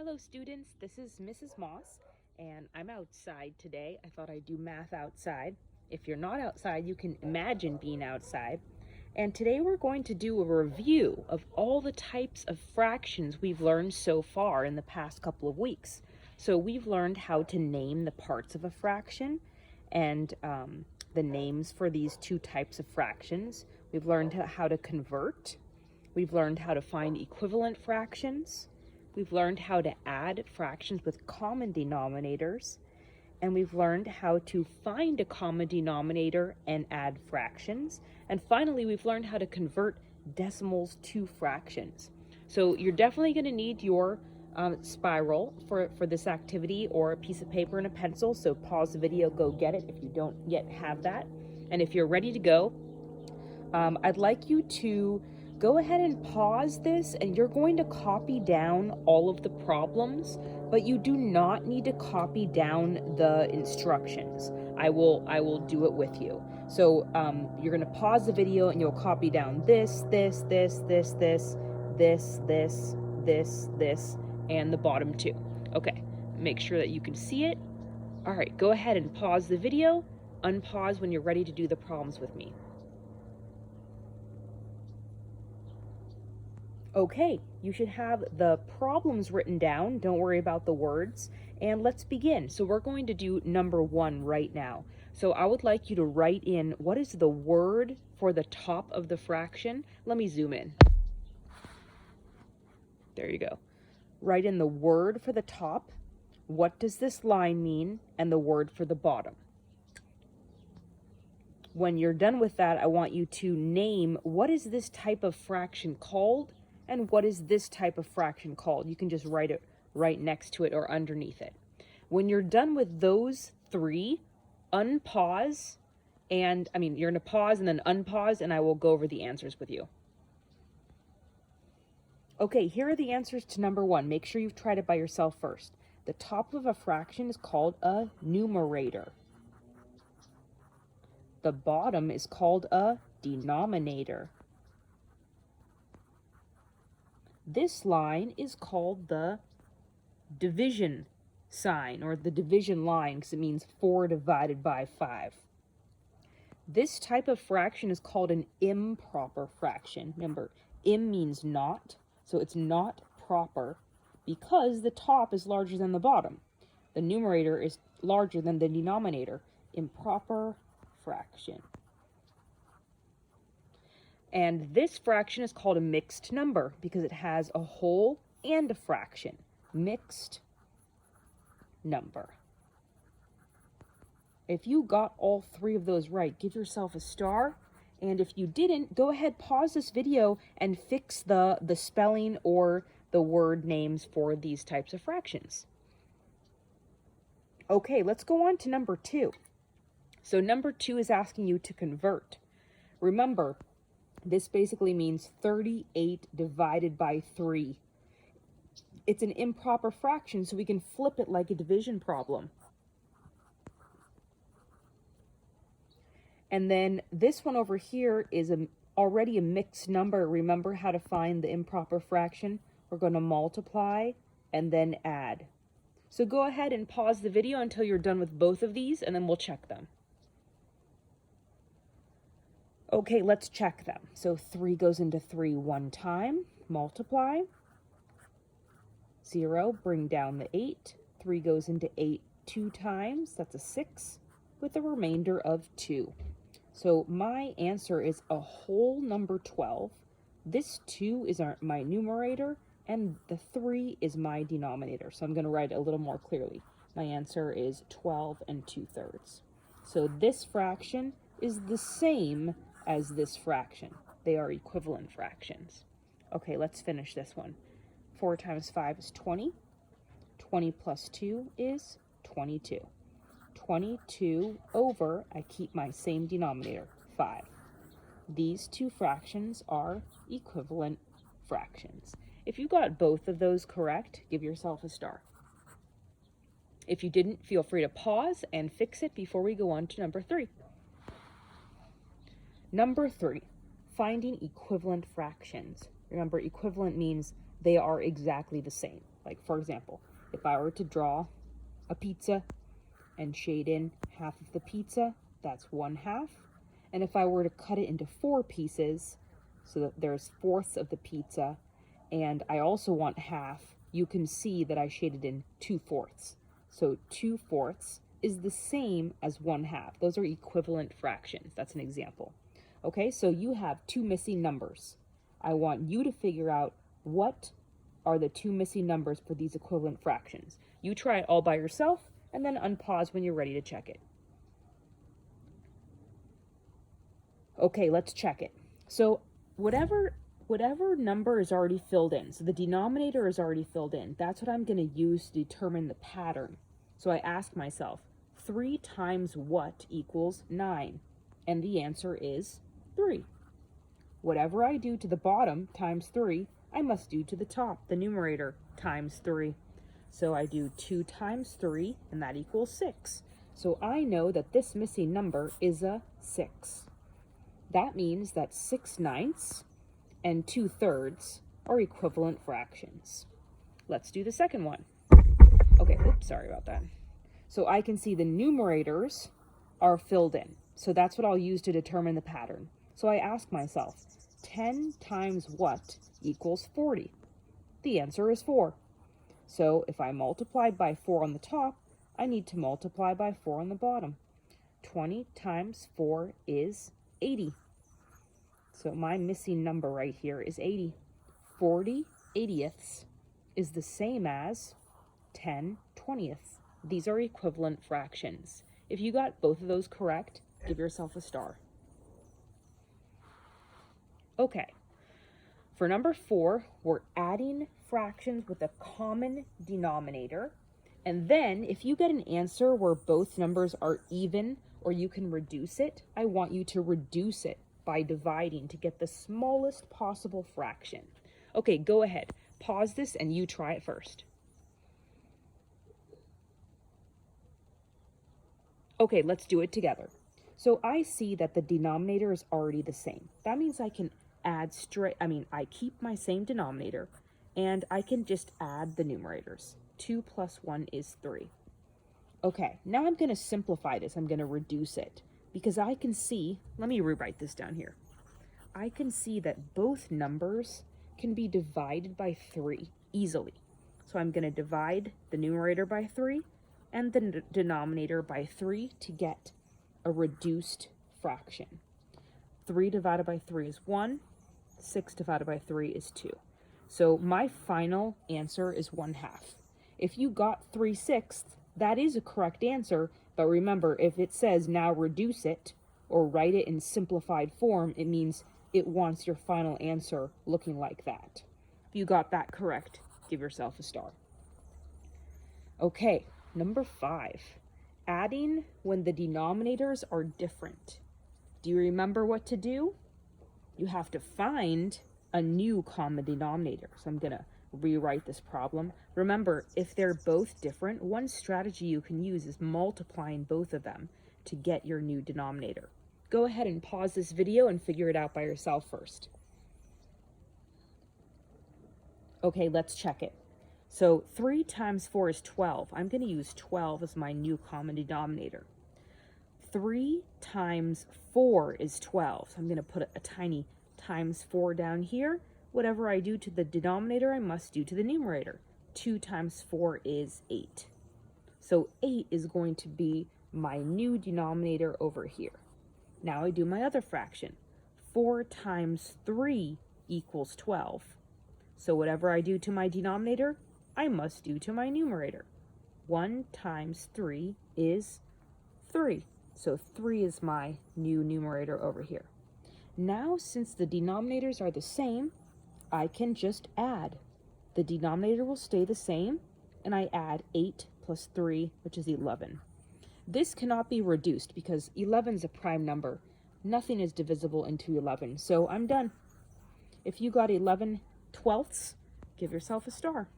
Hello students, this is Mrs. Moss and I'm outside today. I thought I'd do math outside. If you're not outside, you can imagine being outside. And today we're going to do a review of all the types of fractions we've learned so far in the past couple of weeks. So we've learned how to name the parts of a fraction and the names for these two types of fractions. We've learned how to convert. We've learned how to find equivalent fractions. We've learned how to add fractions with common denominators, and we've learned how to find a common denominator and add fractions. And finally, we've learned how to convert decimals to fractions. So you're definitely going to need your spiral for this activity, or a piece of paper and a pencil. So pause the video, go get it if you don't yet have that. And if you're ready to go, I'd like you to go ahead and pause this, and you're going to copy down all of the problems, but you do not need to copy down the instructions. I will do it with you. So you're going to pause the video and you'll copy down this, and the bottom two. Okay, make sure that you can see it. All right, go ahead and pause the video, unpause when you're ready to do the problems with me. Okay, you should have the problems written down. Don't worry about the words. And let's begin. So we're going to do number 1 right now. So I would like you to write in what is the word for the top of the fraction. Let me zoom in. There you go. Write in the word for the top. What does this line mean? And the word for the bottom. When you're done with that, I want you to name what is this type of fraction called, and what is this type of fraction called. You can just write it right next to it or underneath it. When you're done with those 3, unpause, and you're going to pause and then unpause, and I will go over the answers with you. Okay, here are the answers to number 1. Make sure you've tried it by yourself first. The top of a fraction is called a numerator. The bottom is called a denominator. This line is called the division sign, or the division line, because it means 4 divided by 5. This type of fraction is called an improper fraction. Remember, im means not, so it's not proper because the top is larger than the bottom. The numerator is larger than the denominator. Improper fraction. And this fraction is called a mixed number because it has a whole and a fraction. Mixed number. If you got all 3 of those right, give yourself a star. And if you didn't, go ahead, pause this video and fix the spelling or the word names for these types of fractions. Okay, let's go on to number 2. So number 2 is asking you to convert. Remember, this basically means 38 divided by 3. It's an improper fraction, so we can flip it like a division problem. And then this one over here is already a mixed number. Remember how to find the improper fraction? We're going to multiply and then add. So go ahead and pause the video until you're done with both of these, and then we'll check them. Okay, let's check them. So 3 goes into 3 one time, multiply. 0, bring down the 8. 3 goes into 8 2 times, that's a 6, with a remainder of 2. So my answer is a whole number 12. This 2 is my numerator, and the 3 is my denominator. So I'm going to write it a little more clearly. My answer is 12 2/3. So this fraction is the same as this fraction. They are equivalent fractions. Okay, let's finish this one. 4 times 5 is 20. 20 plus 2 is 22. 22 over, I keep my same denominator, 5. These 2 fractions are equivalent fractions. If you got both of those correct, give yourself a star. If you didn't, feel free to pause and fix it before we go on to number 3. Number 3, finding equivalent fractions. Remember, equivalent means they are exactly the same. Like, for example, if I were to draw a pizza and shade in half of the pizza, that's 1/2. And if I were to cut it into 4 pieces, so that there's fourths of the pizza, and I also want half, you can see that I shaded in 2/4. So 2/4 is the same as 1/2. Those are equivalent fractions. That's an example. Okay, so you have 2 missing numbers. I want you to figure out what are the 2 missing numbers for these equivalent fractions. You try it all by yourself, and then unpause when you're ready to check it. Okay, let's check it. So whatever number is already filled in, so the denominator is already filled in, that's what I'm going to use to determine the pattern. So I ask myself, 3 times what equals 9? And the answer is 3. Whatever I do to the bottom times 3, I must do to the top, the numerator, times 3. So I do 2 times 3, and that equals 6. So I know that this missing number is a 6. That means that 6/9 and 2/3 are equivalent fractions. Let's do the second one. Okay, oops, sorry about that. So I can see the numerators are filled in. So that's what I'll use to determine the pattern. So I ask myself, 10 times what equals 40? The answer is 4. So if I multiply by 4 on the top, I need to multiply by 4 on the bottom. 20 times 4 is 80. So my missing number right here is 80. 40/80ths is the same as 10/20ths. These are equivalent fractions. If you got both of those correct, give yourself a star. Okay, for number 4, we're adding fractions with a common denominator. And then if you get an answer where both numbers are even, or you can reduce it, I want you to reduce it by dividing to get the smallest possible fraction. Okay, go ahead. Pause this and you try it first. Okay, let's do it together. So I see that the denominator is already the same. That means I can add I keep my same denominator, and I can just add the numerators. 2 plus 1 is 3. Okay, now I'm going to simplify this. I'm going to reduce it because I can see, let me rewrite this down here. I can see that both numbers can be divided by 3 easily. So I'm going to divide the numerator by 3 and the denominator by 3 to get a reduced fraction. 3 divided by 3 is 1. 6 divided by 3 is 2. So my final answer is 1/2. If you got 3/6, that is a correct answer, but remember, if it says now reduce it or write it in simplified form, it means it wants your final answer looking like that. If you got that correct, give yourself a star. Okay, number 5, adding when the denominators are different. Do you remember what to do? You have to find a new common denominator. So I'm going to rewrite this problem. Remember, if they're both different, one strategy you can use is multiplying both of them to get your new denominator. Go ahead and pause this video and figure it out by yourself first. Okay, let's check it. So 3 times 4 is 12. I'm going to use 12 as my new common denominator. 3 times 4 is 12. So I'm going to put a tiny times 4 down here. Whatever I do to the denominator, I must do to the numerator. 2 times 4 is 8. So 8 is going to be my new denominator over here. Now I do my other fraction. 4 times 3 equals 12. So whatever I do to my denominator, I must do to my numerator. 1 times 3 is 3. So 3 is my new numerator over here. Now, since the denominators are the same, I can just add. The denominator will stay the same, and I add 8 plus 3, which is 11. This cannot be reduced because 11 is a prime number. Nothing is divisible into 11, so I'm done. If you got 11/12, give yourself a star.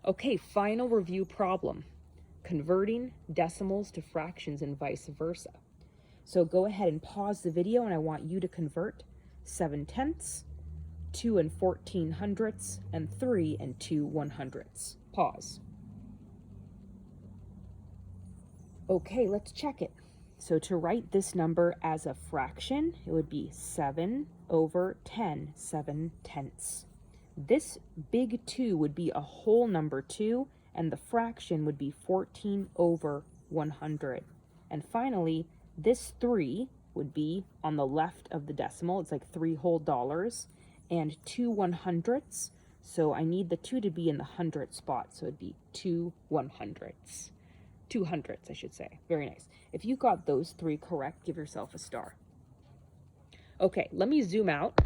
Okay, final review problem. Converting decimals to fractions and vice versa. So go ahead and pause the video, and I want you to convert 7/10 2 and 1400ths, and 3 and 2 100ths. Pause. Okay, let's check it. So to write this number as a fraction, it would be 7 over 10, 7/10. This big 2 would be a whole number 2, and the fraction would be 14 over 100. And finally, this 3 would be on the left of the decimal. It's like 3 whole dollars, and 2 100ths. So I need the 2 to be in the hundredth spot, so it'd be 2 100ths. 200ths, I should say. Very nice. If you got those 3 correct, give yourself a star. Okay, let me zoom out.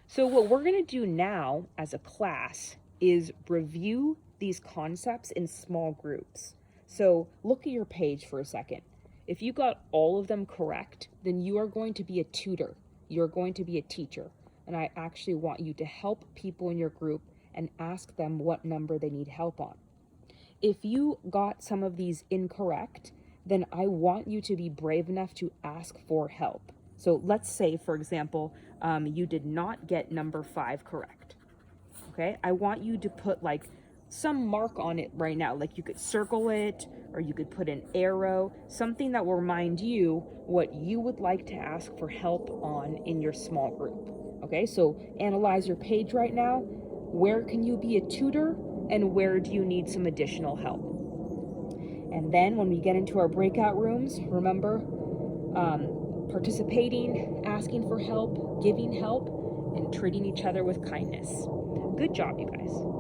So what we're going to do now as a class is review these concepts in small groups. So look at your page for a second. If you got all of them correct, then you are going to be a tutor. You're going to be a teacher. And I actually want you to help people in your group and ask them what number they need help on. If you got some of these incorrect, then I want you to be brave enough to ask for help. So let's say, for example, you did not get number 5 correct. Okay, I want you to put like some mark on it right now. Like you could circle it, or you could put an arrow, something that will remind you what you would like to ask for help on in your small group. Okay, so analyze your page right now. Where can you be a tutor, and where do you need some additional help? And then when we get into our breakout rooms, remember, participating, asking for help, giving help, and treating each other with kindness. Good job, you guys.